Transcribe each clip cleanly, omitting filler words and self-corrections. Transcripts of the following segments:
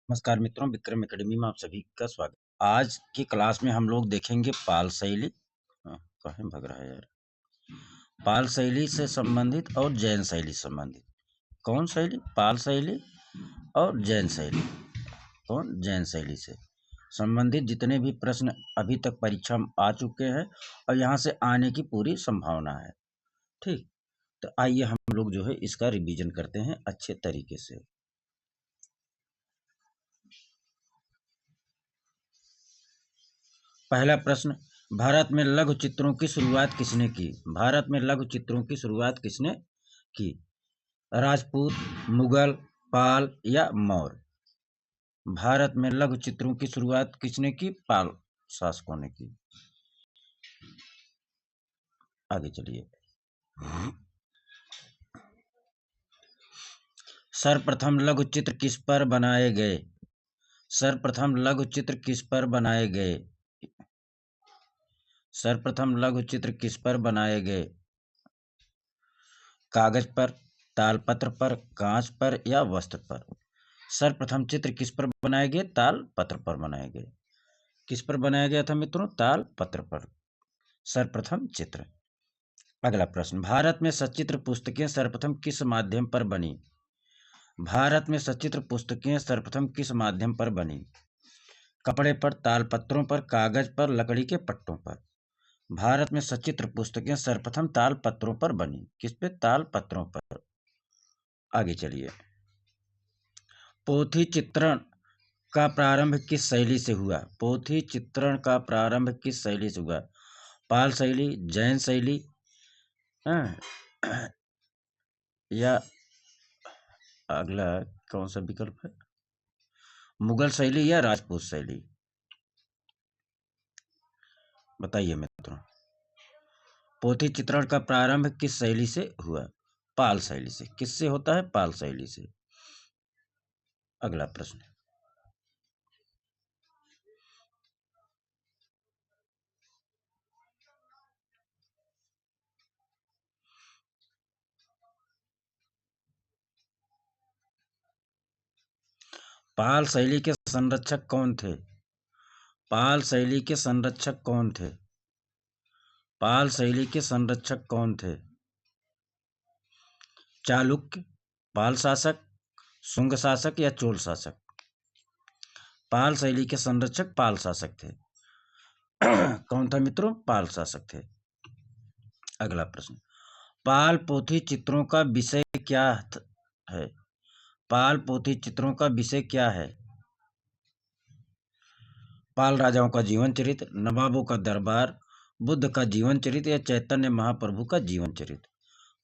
नमस्कार मित्रों, विक्रम एकेडमी में आप सभी का स्वागत। आज की क्लास में हम लोग देखेंगे पाल शैली। कहाँ भग रहा है यार। पाल शैली से संबंधित और जैन शैली से संबंधित। कौन शैली? पाल शैली और जैन शैली। कौन? जैन शैली से संबंधित जितने भी प्रश्न अभी तक परीक्षा में आ चुके हैं और यहाँ से आने की पूरी संभावना है। ठीक, तो आइए हम लोग जो है इसका रिवीजन करते हैं अच्छे तरीके से। पहला प्रश्न, भारत में लघु चित्रों की शुरुआत किसने की? भारत में लघु चित्रों की शुरुआत किसने की? राजपूत, मुगल, पाल या मौर्य? भारत में लघु चित्रों की शुरुआत किसने की? पाल शासकों ने की। आगे चलिए। सर्वप्रथम लघु चित्र किस पर बनाए गए? सर्वप्रथम लघु चित्र किस पर बनाए गए? सर्वप्रथम लघु चित्र किस पर बनाए गए? कागज पर, तालपत्र पर, कांच पर या वस्त्र पर? सर्वप्रथम चित्र किस पर बनाए गए? तालपत्र पर बनाए गए। किस पर बनाया गया था मित्रों? तालपत्र पर सर्वप्रथम चित्र। अगला प्रश्न, भारत में सचित्र पुस्तकें सर्वप्रथम किस माध्यम पर बनी? भारत में सचित्र पुस्तकें सर्वप्रथम किस माध्यम पर बनी? कपड़े पर, तालपत्रों पर, कागज पर, लकड़ी के पट्टों पर? भारत में सचित्र पुस्तकें सर्वप्रथम तालपत्रों पर बनी। किस पे? तालपत्रों पर। आगे चलिए। पोथी चित्रण का प्रारंभ किस शैली से हुआ? पोथी चित्रण का प्रारंभ किस शैली से हुआ? पाल शैली, जैन शैली, या अगला कौन सा विकल्प है? मुगल शैली या राजपूत शैली? बताइए मित्रों। पोथी चित्रण का प्रारंभ किस शैली से हुआ? पाल शैली से। किससे होता है? पाल शैली से। अगला प्रश्न, पाल शैली के संरक्षक कौन थे? पाल शैली के संरक्षक कौन थे? पाल शैली के संरक्षक कौन थे? चालुक्य, पाल शासक, शुंग शासक या चोल शासक? पाल शैली के संरक्षक पाल शासक थे। कौन था मित्रों? पाल शासक थे। अगला प्रश्न, पाल पोथी चित्रों का विषय क्या है? पाल पोथी चित्रों का विषय क्या है? पाल राजाओं का जीवन चरित्र, नवाबों का दरबार, बुद्ध का जीवन चरित्र या चैतन्य महाप्रभु का जीवन चरित्र?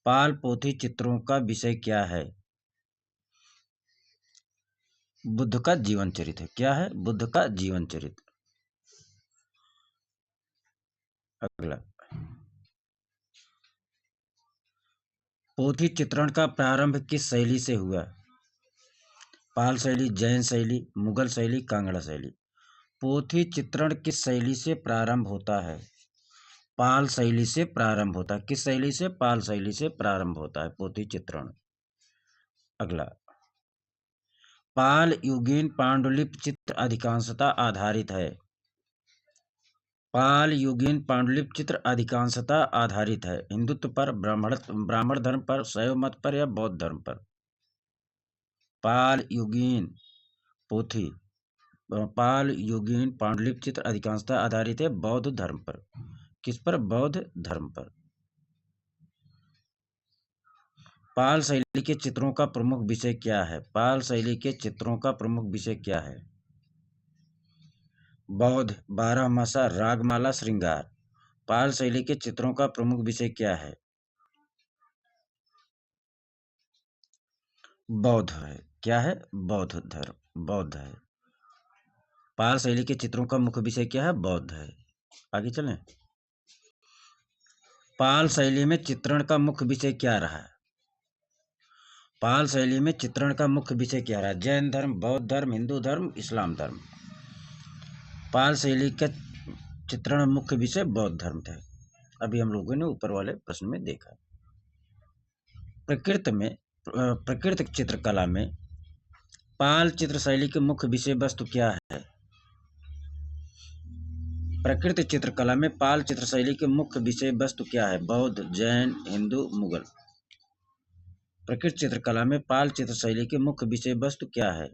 पाल पोथी चित्रों का विषय क्या है? बुद्ध का जीवन चरित्र। क्या है? बुद्ध का जीवन चरित्र। अगला, पोथी चित्रण का प्रारंभ किस शैली से हुआ? पाल शैली, जैन शैली, मुगल शैली, कांगड़ा शैली? पोथी चित्रण किस शैली से प्रारंभ होता है? पाल शैली से प्रारंभ होता है। किस शैली से? पाल शैली से प्रारंभ होता है पोथी चित्रण। अगला, पाल युगीन पांडुलिपि चित्र अधिकांशतः आधारित है। पाल युगीन पांडुलिपि चित्र अधिकांशतः आधारित है हिंदुत्व पर, ब्राह्मण धर्म पर, शैव मत पर या बौद्ध धर्म पर? पाल युगीन पोथी, पाल युगीन पांडुलिपि चित्र अधिकांशतः आधारित है बौद्ध धर्म पर। किस पर? बौद्ध धर्म पर। पाल शैली के चित्रों का प्रमुख विषय क्या है? पाल शैली के चित्रों का प्रमुख विषय क्या है? बौद्ध, बारहमासा, रागमाला, श्रृंगार? पाल शैली के चित्रों का प्रमुख विषय क्या है? बौद्ध है। क्या है? बौद्ध धर्म, बौद्ध है। पाल शैली के चित्रों का मुख्य विषय क्या है? बौद्ध है। आगे चलें। पाल शैली में चित्रण का मुख्य विषय क्या रहा? पाल शैली में चित्रण का मुख्य विषय क्या रहा? जैन धर्म, बौद्ध धर्म, हिंदू धर्म, इस्लाम धर्म? पाल शैली का चित्रण मुख्य विषय बौद्ध धर्म था। अभी हम लोगों ने ऊपर वाले प्रश्न में देखा। प्रकृत चित्रकला में पाल चित्र शैली की मुख्य विषय वस्तु क्या है? प्रकृति चित्रकला में पाल चित्र शैली की मुख्य विषय वस्तु क्या है? बौद्ध, जैन, हिंदू, मुगल। प्रकृति चित्रकला में पाल चित्र शैली की मुख्य विषय वस्तु क्या है?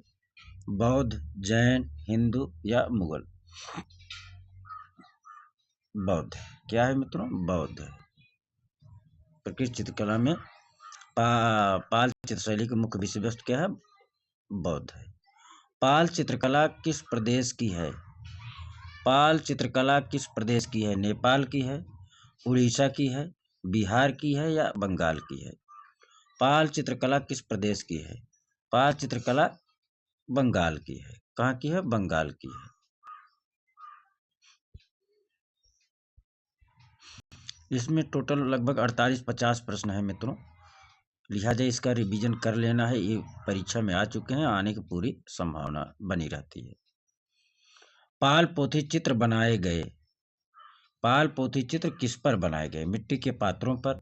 बौद्ध, जैन, हिंदू या मुगल? बौद्ध। क्या है मित्रों? बौद्ध। प्रकृति चित्रकला में पाल चित्र शैली की मुख्य विषय वस्तु क्या है? बौद्ध है। पाल चित्रकला किस प्रदेश की है? पाल चित्रकला किस प्रदेश की है? नेपाल की है, उड़ीसा की है, बिहार की है या बंगाल की है? पाल चित्रकला किस प्रदेश की है? पाल चित्रकला बंगाल की है। कहाँ की है? बंगाल की है। इसमें टोटल लगभग 48-50 प्रश्न है मित्रों, लिहाजा इसका रिवीजन कर लेना है। ये परीक्षा में आ चुके हैं, आने की पूरी संभावना बनी रहती है। पाल पोथी चित्र बनाए गए। पाल पोथी चित्र किस पर बनाए गए? मिट्टी के पात्रों पर,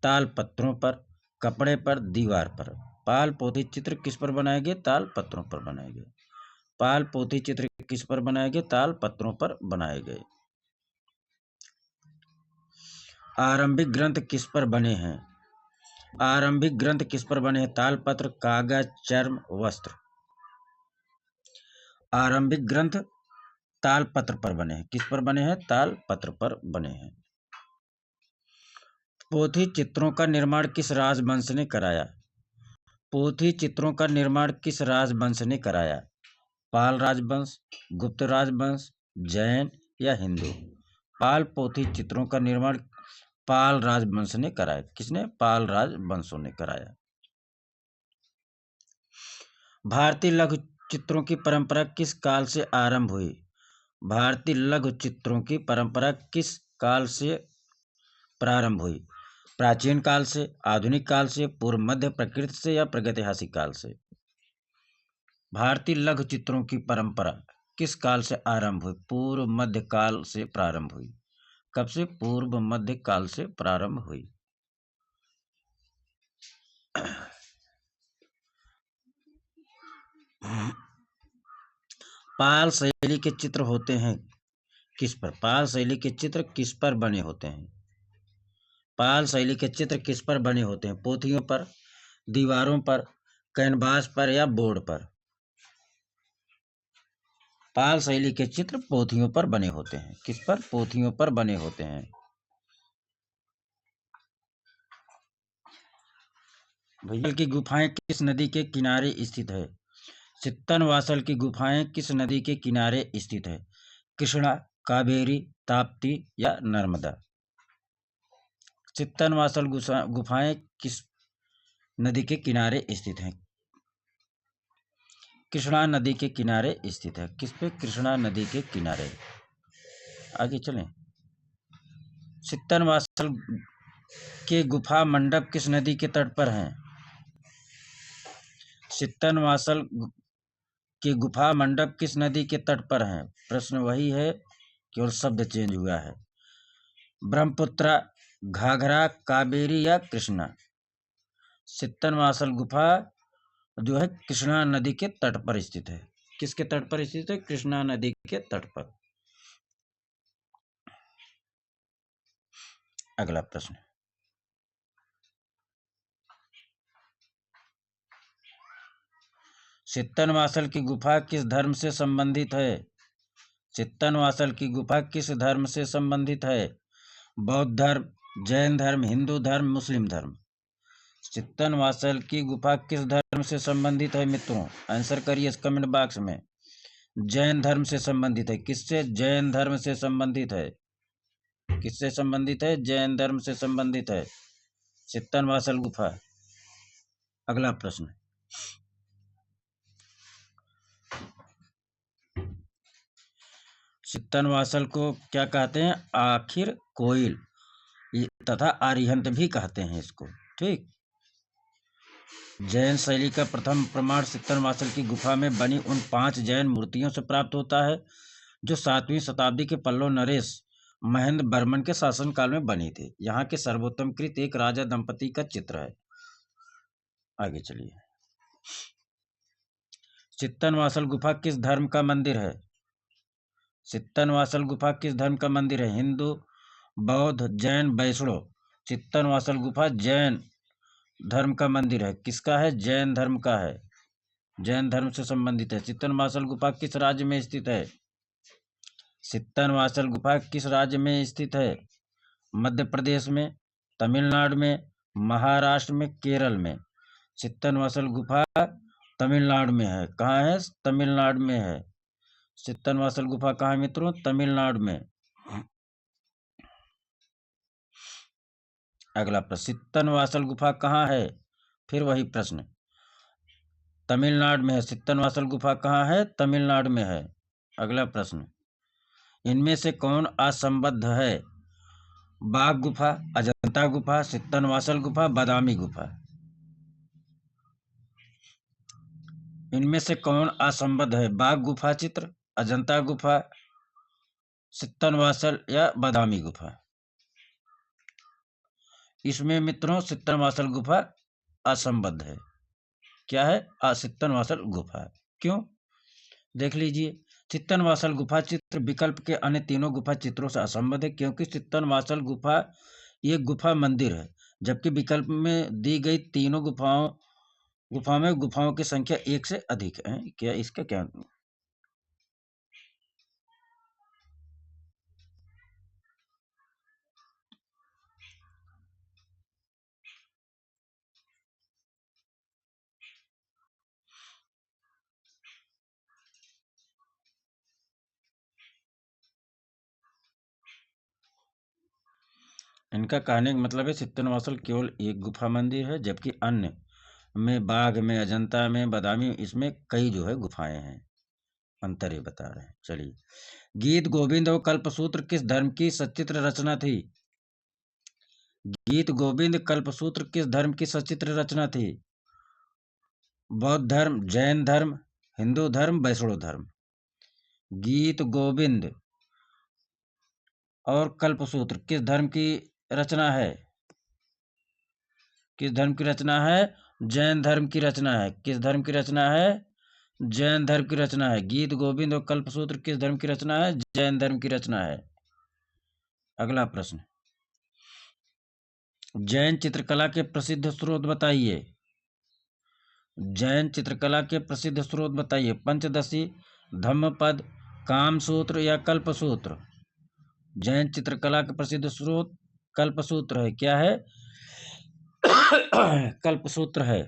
ताल पत्रों पर, कपड़े पर, दीवार पर। पाल पोथी चित्र किस पर बनाए गए? ताल पत्रों पर बनाए गए। पाल पोथी चित्र किस पर बनाए गए? ताल पत्रों पर बनाए गए। आरंभिक ग्रंथ किस पर बने हैं? आरंभिक ग्रंथ किस पर बने हैं? तालपत्र, कागज, चर्म, वस्त्र। आरंभिक ग्रंथ तालपत्र पर बने हैं। किस पर बने हैं? तालपत्र पर बने हैं। पोथी चित्रों का निर्माण किस राजवंश ने कराया? पोथी चित्रों का निर्माण किस राजवंश ने कराया? पाल राजवंश, गुप्त राजवंश, जैन या हिंदू? पाल पोथी चित्रों का निर्माण पाल राजवंश ने कराया। किसने? पाल राजवंशों ने कराया। भारतीय लघु चित्रों की परंपरा किस काल से आरंभ हुई? भारतीय लघु चित्रों की परंपरा किस काल से प्रारंभ हुई? प्राचीन काल से, आधुनिक काल से, पूर्व मध्य प्रकृति से या प्रागैतिहासिक काल से? भारतीय लघु चित्रों की परंपरा किस काल से आरंभ हुई? पूर्व मध्य काल से प्रारंभ हुई। कब से? पूर्व मध्य काल से प्रारंभ हुई। पाल शैली के चित्र होते हैं किस पर? पाल शैली के चित्र किस पर बने होते हैं? पाल शैली के चित्र किस पर बने होते हैं? पोथियों पर, दीवारों पर, कैनवास पर या बोर्ड पर? पाल शैली के चित्र पोथियों पर बने होते हैं। किस पर? पोथियों पर बने होते हैं। भैया की गुफाएं किस नदी के किनारे स्थित है? चित्तनवासल की गुफाएं किस नदी के किनारे स्थित है? कृष्णा, कावेरी, ताप्ती या नर्मदा? चित्तनवासल गुफाएं किस नदी के किनारे स्थित हैं? कृष्णा नदी के किनारे स्थित है। किस पे? कृष्णा नदी के किनारे। आगे चलें। चित्तनवासल के गुफा मंडप किस नदी के तट पर हैं? चित्तनवासल के गुफा मंडप किस नदी के तट पर हैं? प्रश्न वही है, केवल शब्द चेंज हुआ है। ब्रह्मपुत्र, घाघरा, कावेरी या कृष्णा? चित्तनवासल गुफा जो है कृष्णा नदी के तट पर स्थित है। किसके तट पर स्थित है? कृष्णा नदी के तट पर। अगला प्रश्न, चित्तनवासल की गुफा किस धर्म से संबंधित है? चित्तनवासल की गुफा किस धर्म से संबंधित है? बौद्ध धर्म, जैन धर्म, हिंदू धर्म, मुस्लिम धर्म? चित्तनवासल की गुफा किस धर्म से संबंधित है मित्रों? आंसर करिए इस कमेंट बॉक्स में। जैन धर्म से संबंधित है। किससे? जैन धर्म से संबंधित है। किससे संबंधित है? जैन धर्म से संबंधित है चित्तनवासल गुफा। अगला प्रश्न, चित्तनवासल को क्या कहते हैं? आखिर कोइल तथा अरिहंत भी कहते हैं इसको। ठीक। जैन शैली का प्रथम प्रमाण चित्तनवासल की गुफा में बनी उन 5 जैन मूर्तियों से प्राप्त होता है जो 7वीं शताब्दी के पल्लव नरेश महेंद्र वर्मन के शासनकाल में बनी थी। यहाँ के सर्वोत्तमकृत एक राजा दंपति का चित्र है। आगे चलिए। चित्तनवासल गुफा किस धर्म का मंदिर है? चित्तनवासल गुफा किस धर्म का मंदिर है? हिंदू, बौद्ध, जैन, वैष्णव। चित्तनवासल गुफा जैन धर्म का मंदिर है। किसका है? जैन धर्म का है। जैन धर्म से संबंधित है। चित्तनवासल गुफा किस राज्य में स्थित है? चित्तनवासल गुफा किस राज्य में स्थित है? मध्य प्रदेश में, तमिलनाडु में, महाराष्ट्र में, केरल में। चित्तनवासल गुफा तमिलनाडु में है। कहाँ है? तमिलनाडु में है। चित्तनवासल गुफा कहाँ है मित्रों? तमिलनाडु में। अगला प्रश्न, चित्तनवासल गुफा कहाँ है? फिर वही प्रश्न, तमिलनाडु में है। चित्तनवासल गुफा कहाँ है? तमिलनाडु में है। अगला प्रश्न, इनमें से कौन असंबद्ध है? बाघ गुफा, अजंता गुफा, चित्तनवासल गुफा, बादामी गुफा। इनमें से कौन असंबद्ध है? बाघ गुफा चित्र, अजंता गुफा, चित्तनवासल या बादामी गुफा। इसमें मित्रों चित्तनवासल गुफा असंबद्ध है। क्या है? चित्तनवासल गुफा। क्यों? देख लीजिए, चित्तनवासल गुफा चित्र विकल्प के अन्य तीनों गुफा चित्रों से असंबद्ध है, क्योंकि चित्तनवासल गुफा ये गुफा मंदिर है, जबकि विकल्प में दी गई तीनों गुफाओं में गुफाओं की संख्या एक से अधिक है। क्या इसका क्या? इनका कहने का मतलब है चित्तनवासल केवल एक गुफा मंदिर है, जबकि अन्य में बाघ में, अजंता में, बादामी, इसमें कई जो है गुफाएं हैं। अंतर ये बता रहे हैं। चलिए, गीत गोविंद और कल्पसूत्र किस धर्म की सचित्र रचना थी? गीत गोविंद कल्पसूत्र किस धर्म की सचित्र रचना थी? बौद्ध धर्म, जैन धर्म, हिंदू धर्म, वैष्णव धर्म। गीत गोविंद और कल्पसूत्र किस धर्म की रचना है? किस धर्म की रचना है? जैन धर्म की रचना है। किस धर्म की रचना है? जैन धर्म की रचना है। गीत गोविंद और कल्पसूत्र किस धर्म की रचना है? जैन धर्म की रचना है। अगला प्रश्न, जैन चित्रकला के प्रसिद्ध स्रोत बताइए। जैन चित्रकला के प्रसिद्ध स्रोत बताइए। पंचदशी, धम्मपद, कामसूत्र या कल्पसूत्र। जैन चित्रकला के प्रसिद्ध स्रोत कल्पसूत्र है। क्या है? कल्पसूत्र है।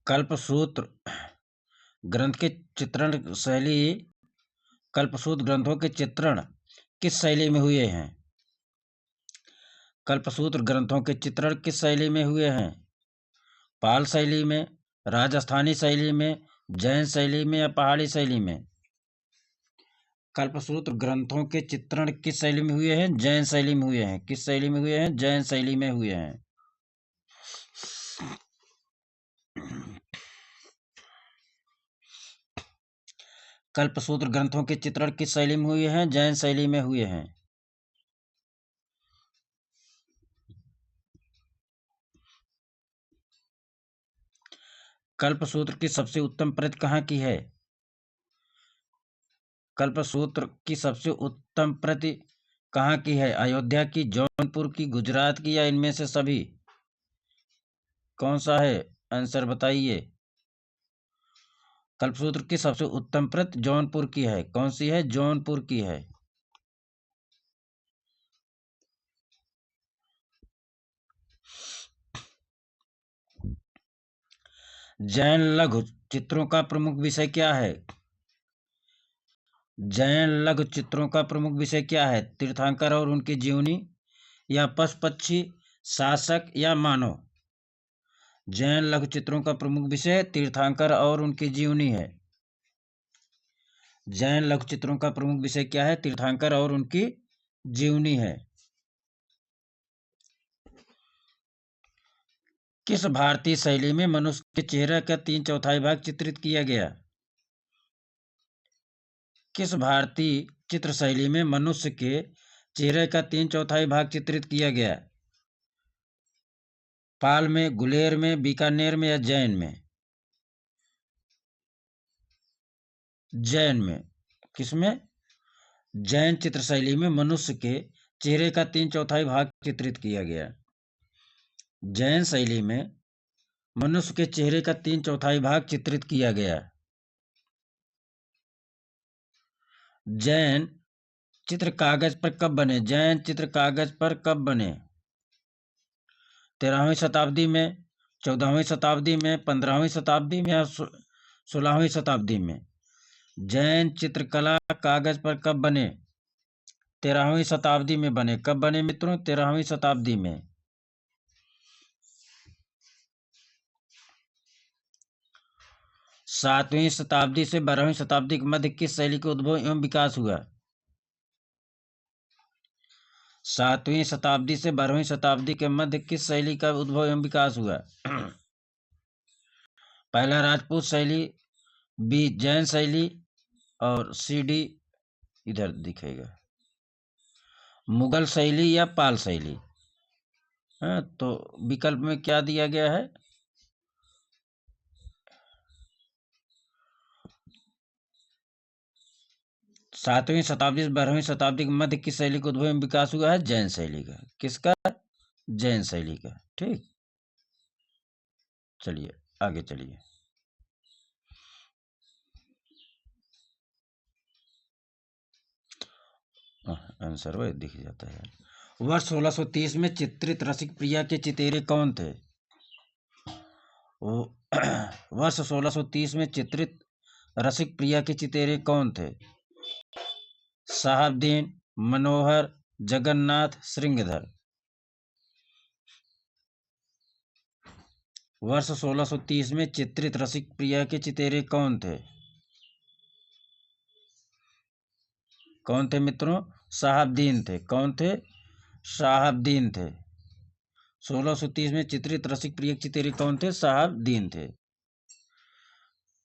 कल्पसूत्र ग्रंथ के चित्रण शैली, कल्पसूत्र ग्रंथों के चित्रण किस शैली में हुए हैं? कल्पसूत्र ग्रंथों के चित्रण किस शैली में हुए हैं? पाल शैली में, राजस्थानी शैली में, जैन शैली में या पहाड़ी शैली में? कल्पसूत्र ग्रंथों के चित्रण किस शैली में हुए हैं? जैन शैली में हुए हैं। किस शैली में हुए हैं? जैन शैली में हुए हैं। कल्पसूत्र ग्रंथों के चित्रण किस शैली में हुए हैं? जैन शैली में हुए हैं। कल्पसूत्र की सबसे उत्तम प्रति कहाँ की है? कल्पसूत्र की सबसे उत्तम प्रति कहाँ की है? अयोध्या की, जौनपुर की, गुजरात की या इनमें से सभी? कौन सा है? आंसर बताइए। कल्पसूत्र की सबसे उत्तम प्रति जौनपुर की है। कौन सी है? जौनपुर की है। जैन लघु चित्रों का प्रमुख विषय क्या है? जैन लघु चित्रों का प्रमुख विषय क्या है? तीर्थंकर और उनकी जीवनी, या पशु पक्षी, शासक या मानव? जैन लघु चित्रों का प्रमुख विषय तीर्थंकर और उनकी जीवनी है। जैन लघु चित्रों का प्रमुख विषय क्या है? तीर्थंकर और उनकी जीवनी है। किस भारतीय शैली में मनुष्य के चेहरे का 3/4 भाग चित्रित किया गया? किस भारतीय चित्र शैली में मनुष्य के चेहरे का 3/4 भाग चित्रित किया गया? पाल में, गुलेर में, बीकानेर में या जैन में? जैन में। किसमें? जैन चित्र शैली में मनुष्य के चेहरे का 3/4 भाग चित्रित किया गया। जैन शैली में मनुष्य के चेहरे का 3/4 भाग चित्रित किया गया। जैन चित्र कागज पर कब बने? जैन चित्र कागज पर कब बने? 13वीं शताब्दी में, 14वीं शताब्दी में, 15वीं शताब्दी में या 16वीं शताब्दी में? जैन चित्रकला कागज पर कब बने? 13वीं शताब्दी में बने। कब बने मित्रों? 13वीं शताब्दी में। सातवीं शताब्दी से 12वीं शताब्दी के मध्य किस शैली के उद्भव एवं विकास हुआ? 7वीं शताब्दी से 12वीं शताब्दी के मध्य किस शैली का उद्भव एवं विकास हुआ? पहला राजपूत शैली, बी जैन शैली और सी डी इधर दिखेगा मुगल शैली या पाल शैली। हाँ, तो विकल्प में क्या दिया गया है? 7वीं शताब्दी से 12वीं शताब्दी के मध्य किस शैली का उद्भव एवं विकास हुआ है? जैन शैली का। किसका? जैन शैली का। ठीक, चलिए आगे चलिए। आंसर वह दिख जाता है। वर्ष 1630 में चित्रित रसिक प्रिया के चितेरे कौन थे? वर्ष 1630 में चित्रित रसिक प्रिया के चितेरे कौन थे? साहबदीन, मनोहर, जगन्नाथ, श्रृंगधर। वर्ष 1630 में चित्रित रसिक प्रिया के चितेरे कौन थे? कौन थे मित्रों? साहबदीन थे। कौन थे? साहबदीन थे। 1630 में चित्रित रसिक प्रिया के चितेरे कौन थे? साहबदीन थे।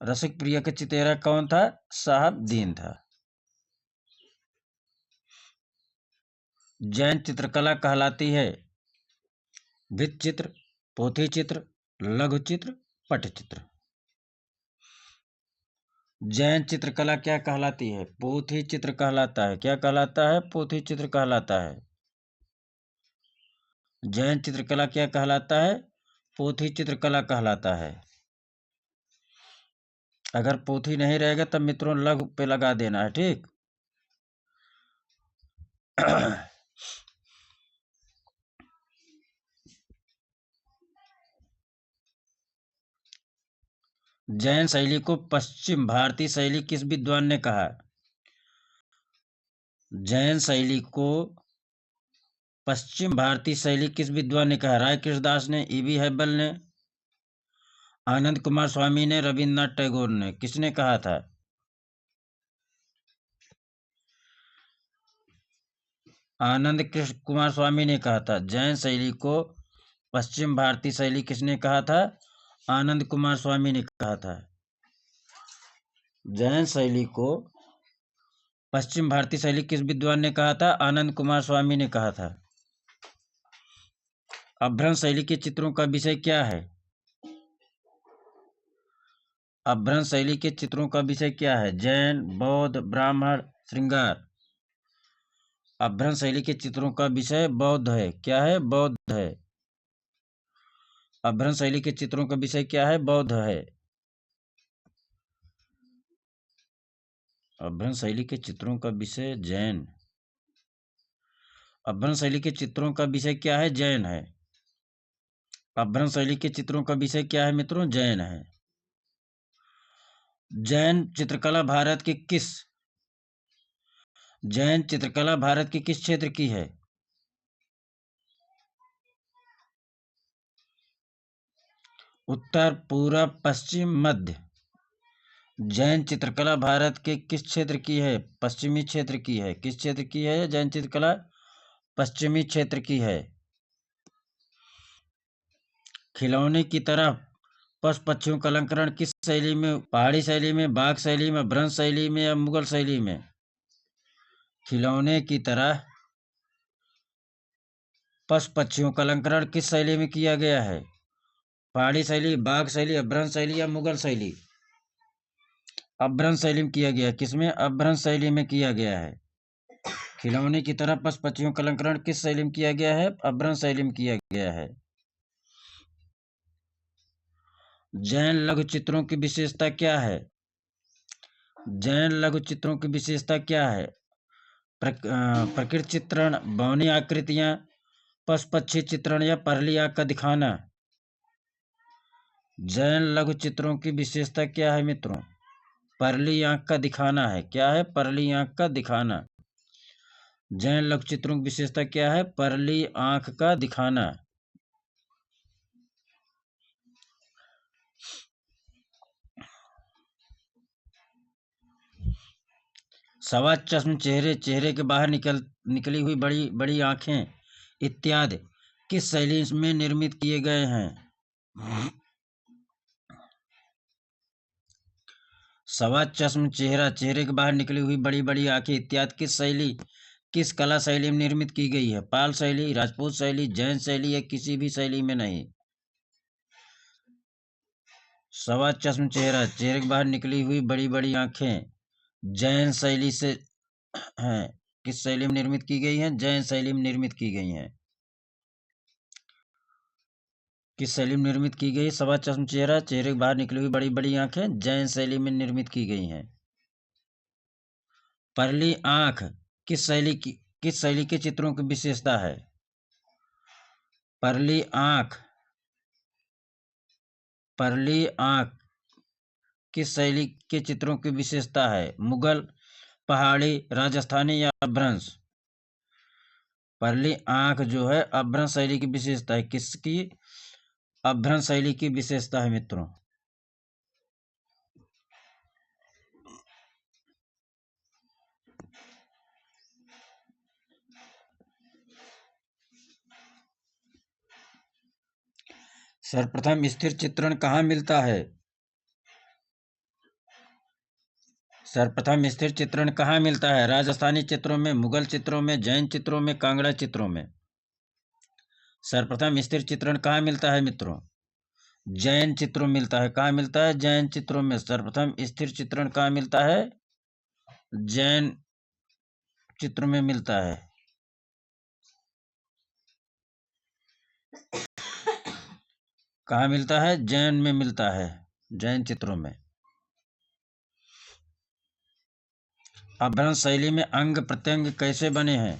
रसिक प्रिया का चितेरा कौन था? साहबदीन था। जैन चित्रकला कहलाती है भित्ति चित्र, पोथी चित्र, लघु चित्र, पटचित्र। जैन चित्रकला क्या कहलाती है? पोथी चित्र कहलाता है। क्या कहलाता है? पोथी चित्र कहलाता है। जैन चित्रकला क्या कहलाता है? पोथी चित्रकला कहलाता है। अगर पोथी नहीं रहेगा तब मित्रों लघु पे लगा देना है। ठीक। जैन शैली को पश्चिम भारतीय शैली किस विद्वान ने कहा? जैन शैली को पश्चिम भारतीय शैली किस विद्वान ने कहा? राय कृष्णदास ने, ईवी हैबल ने, आनंद कुमार स्वामी ने, रविन्द्रनाथ टैगोर ने। किसने कहा था? आनंद कृष्ण कुमार स्वामी ने कहा था। जैन शैली को पश्चिम भारतीय शैली किसने कहा था? आनंद कुमार स्वामी ने कहा था। जैन शैली को पश्चिम भारतीय शैली किस विद्वान ने कहा था? आनंद कुमार स्वामी ने कहा था। अपभ्रंश शैली के चित्रों का विषय क्या है? अपभ्रंश शैली के चित्रों का विषय क्या है? जैन, बौद्ध, ब्राह्मण, श्रृंगार। अपभ्रंश शैली के चित्रों का विषय बौद्ध है। क्या है? बौद्ध है। अपभ्रंश शैली के चित्रों का विषय क्या है? बौद्ध है। अपभ्रंश शैली के चित्रों का विषय जैन। अपभ्रंश शैली के चित्रों का विषय क्या है? जैन है। अपभ्रंश शैली के चित्रों का विषय क्या है मित्रों? जैन है। जैन चित्रकला भारत के किस क्षेत्र की है? उत्तर, पूरब, पश्चिम, मध्य। जैन चित्रकला भारत के किस क्षेत्र की है? पश्चिमी क्षेत्र की है। किस क्षेत्र की है जैन चित्रकला? पश्चिमी क्षेत्र की है। खिलौने की तरह पशु पक्षियों का अलंकरण किस शैली में? पहाड़ी शैली में, बाग शैली में, भ्रंश शैली में या मुगल शैली में? खिलौने की तरह पशु पक्षियों का अलंकरण किस शैली में किया गया है? पहाड़ी शैली, बाग शैली, अपभ्रंश शैली या मुगल शैली? अपभ्रंश शैली में किया गया। किसमें? अपभ्रंश शैली में किया गया है। खिलौने की तरह पशु पक्षियों का अलंकरण किस शैली में किया गया है? अपभ्रंश शैली में किया गया है। जैन लघु चित्रों की विशेषता क्या है? जैन लघु चित्रों की विशेषता क्या है? प्रकृति चित्रण, बौनी आकृतियां, पशु पक्षी चित्रण या परली आंख का दिखाना? जैन लघु चित्रों की विशेषता क्या है मित्रों? परली आंख का दिखाना है। क्या है? परली आंख का दिखाना। जैन लघु चित्रों की विशेषता क्या है? परली आंख का दिखाना। सवा चश्म चेहरे, चेहरे के बाहर निकली हुई बड़ी बड़ी आंखें इत्यादि किस शैली में निर्मित किए गए हैं? सवा चश्म चेहरा, चेहरे के बाहर निकली हुई बड़ी बड़ी आंखें इत्यादि किस कला शैली में निर्मित की गई है? पाल शैली, राजपूत शैली, जैन शैली या किसी भी शैली में नहीं? सवा चश्म चेहरा, चेहरे के बाहर निकली हुई बड़ी बड़ी आंखें जैन शैली से हैं। किस शैली में निर्मित की गई हैं? जैन शैली में निर्मित की गई हैं। किस शैली में निर्मित की गई? सवा चश्म चेहरा, चेहरे के बाहर निकली हुई बड़ी बड़ी आंखें जैन शैली में निर्मित की गई हैं। परली आंख किस शैली के चित्रों की विशेषता है? परली आंख किस शैली के चित्रों की विशेषता है? मुगल, पहाड़ी, राजस्थानी या अपभ्रंश? परली आंख जो है अपभ्रंश शैली की विशेषता है। किसकी? अपभ्रंश शैली की विशेषता है मित्रों। सर्वप्रथम स्थिर चित्रण कहाँ मिलता है? सर्वप्रथम स्थिर चित्रण कहाँ मिलता है? राजस्थानी चित्रों में, मुगल चित्रों में, जैन चित्रों में, कांगड़ा चित्रों में? सर्वप्रथम स्थिर चित्रण कहाँ मिलता है मित्रों? जैन चित्रों में मिलता है। कहाँ मिलता है? जैन चित्रों में। सर्वप्रथम स्थिर चित्रण कहाँ मिलता है? जैन चित्रों में मिलता है। कहाँ मिलता है? जैन में मिलता है, जैन चित्रों में। अपभ्रंश शैली में अंग प्रत्यंग कैसे बने हैं?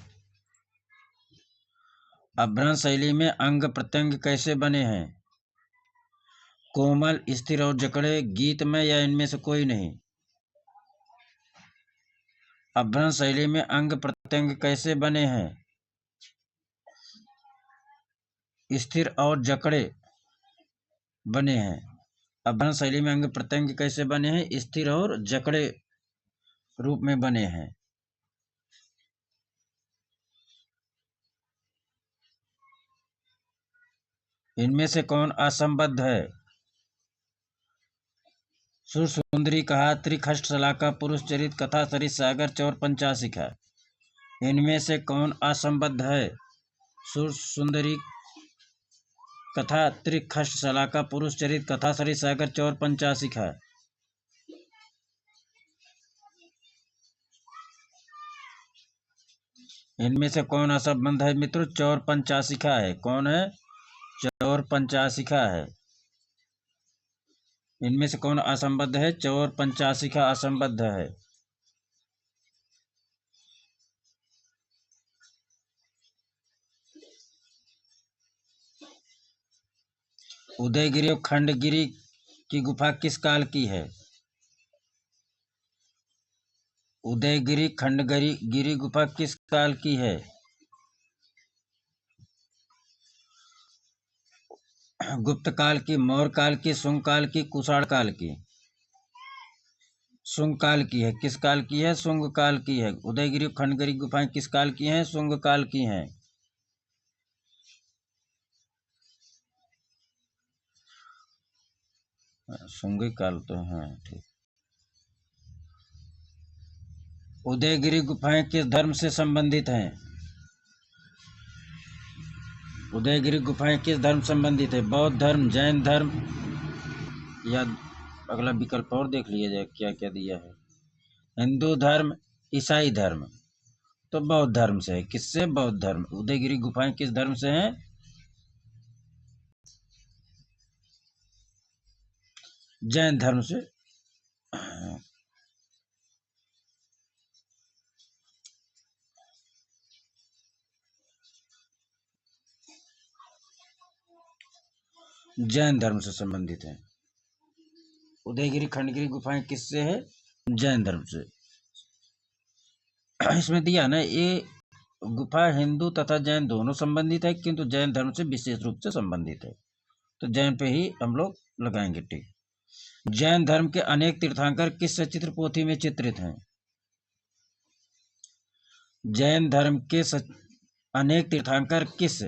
अपभ्रंश शैली में अंग प्रत्यंग कैसे बने हैं? कोमल, स्थिर और जकड़े, गीतमय या इनमें से कोई नहीं? अपभ्रंश शैली में अंग प्रत्यंग कैसे बने हैं? स्थिर और जकड़े बने हैं। अपभ्रंश शैली में अंग प्रत्यंग कैसे बने हैं? स्थिर और जकड़े रूप में बने हैं। इनमें से कौन असंबद्ध है? सुर सुंदरी कहा, त्रिखष्ट शलाका, पुरुष चरित, कथा सरित सागर, चौर पंचाशिखा। इनमें से कौन असंबद्ध है? सुर सुंदरी, कथा, त्रिखष्ट शलाका, पुरुष चरित, कथा सरित सागर, चौर पंचाशिखा। इनमें से कौन असंबद्ध है मित्रों? चौर पंचाशिखा है। कौन है? चौर पंचाशिखा है। इनमें से कौन असंबद्ध है? चौर पंचाशिखा असंबद्ध है। उदयगिरी और खंडगिरी की गुफा किस काल की है? उदयगिरी खंडगिरी गुफा किस काल की है? गुप्त काल की, मौर्य काल की, शुंग काल की, कुषाण काल की? शुंग काल की है। किस काल की है? शुंग काल की है। उदयगिरी खंडगिरी गुफाएं किस काल की हैं? शुंग काल की हैं। सुंगी काल तो हाँ ठीक। उदयगिरी गुफाएं किस धर्म से संबंधित हैं? उदयगिरी गुफाएं किस धर्म संबंधित है? बौद्ध धर्म, जैन धर्म, या अगला विकल्प और देख लिया जाए क्या क्या दिया है। हिंदू धर्म, ईसाई धर्म। तो बौद्ध धर्म से है। किससे? बौद्ध धर्म। उदयगिरी गुफाएं किस धर्म से हैं? जैन धर्म से। जैन धर्म से संबंधित है। उदयगिरी खंडगिरी गुफाएं किससे है? जैन धर्म से। इसमें दिया ना, ये गुफा हिंदू तथा जैन दोनों संबंधित है, किंतु जैन धर्म से विशेष रूप से संबंधित है, तो जैन पे ही हम लोग लगाएंगे टिक। जैन धर्म के अनेक तीर्थंकर किस सचित्र पोथी में चित्रित हैं? जैन धर्म के अनेक तीर्थंकर किस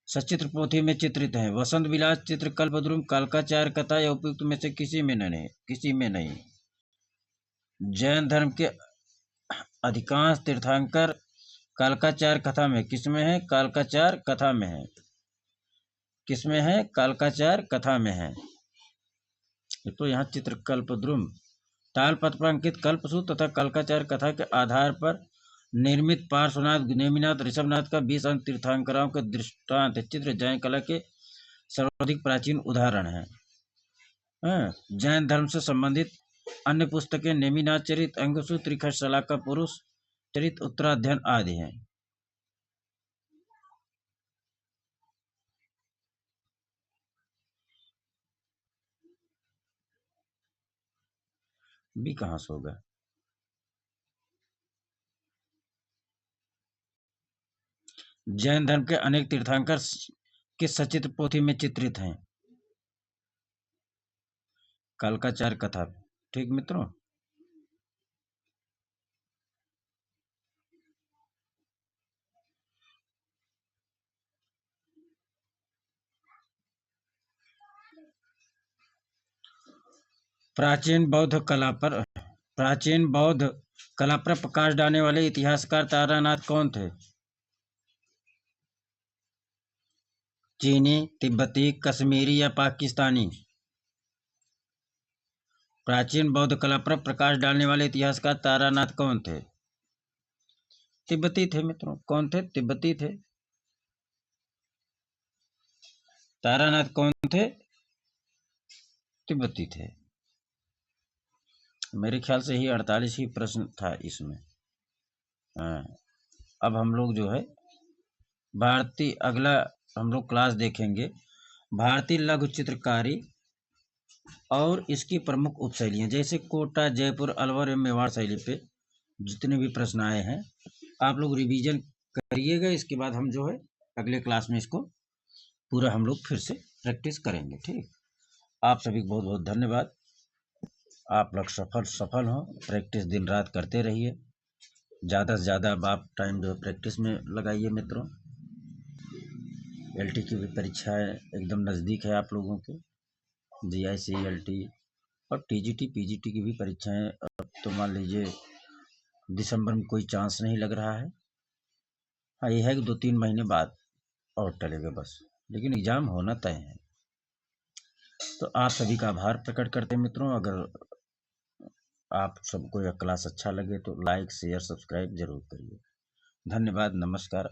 सचित्र पोथी में चित्रित हैं? वसंत विलास, चित्र कल्पद्रुम, कालकाचार्य कथा या उपयुक्त में से किसी में नहीं। जैन धर्म के अधिकांश तीर्थंकर कालकाचार्य कथा में किसमें है? कालकाचार्य कथा में है। किसमें है? कालकाचार्य कथा में है। तो यहाँ चित्र कल्पद्रुम, तालपत्र पर अंकित कल्पसूत्र तथा कालकाचार्य कथा के आधार पर निर्मित पार्श्वनाथ, नेमिनाथ, ऋषभनाथ का 20 अंक तीर्थंकरों के दृष्टांत चित्र जैन कला के सर्वाधिक प्राचीन उदाहरण है। जैन धर्म से संबंधित अन्य पुस्तकें नेमिनाथ चरित, अंगसूत्र, त्रिखटशला का पुरुष चरित, उत्तराध्ययन आदि हैं। भी कहाँ से होगा? जैन धर्म के अनेक तीर्थंकर किस सचित्र पोथी में चित्रित हैं? कालकाचार्य कथा। ठीक मित्रों। प्राचीन बौद्ध कला पर प्रकाश डालने वाले इतिहासकार तारानाथ कौन थे? चीनी, तिब्बती, कश्मीरी या पाकिस्तानी? प्राचीन बौद्ध कला पर प्रकाश डालने वाले इतिहासकार तारानाथ कौन थे? तिब्बती थे मित्रों। कौन थे? तिब्बती थे। तारानाथ कौन थे? तिब्बती थे। मेरे ख्याल से ही 48 ही प्रश्न था इसमें। अब हम लोग जो है भारतीय, अगला हम लोग क्लास देखेंगे भारतीय लघु चित्रकारी और इसकी प्रमुख उपशैलियाँ, जैसे कोटा, जयपुर, अलवर एवं मेवाड़ शैली पे जितने भी प्रश्न आए हैं आप लोग रिवीजन करिएगा। इसके बाद हम जो है अगले क्लास में इसको पूरा हम लोग फिर से प्रैक्टिस करेंगे। ठीक। आप सभी को बहुत बहुत धन्यवाद। आप लोग सफल हों। प्रैक्टिस दिन रात करते रहिए। ज़्यादा से ज़्यादा अब आप टाइम जो है प्रैक्टिस में लगाइए मित्रों। LT की भी परीक्षाएँ एकदम नज़दीक है आप लोगों के। GI, LT और TGT, PGT की भी परीक्षाएँ अब तो मान लीजिए दिसंबर में कोई चांस नहीं लग रहा है। हाँ, ये है कि 2-3 महीने बाद और टलेगा बस, लेकिन एग्ज़ाम होना तय है। तो आप सभी का आभार प्रकट करते हैं मित्रों। अगर आप सबको यह क्लास अच्छा लगे तो लाइक, शेयर, सब्सक्राइब जरूर करिए। धन्यवाद। नमस्कार।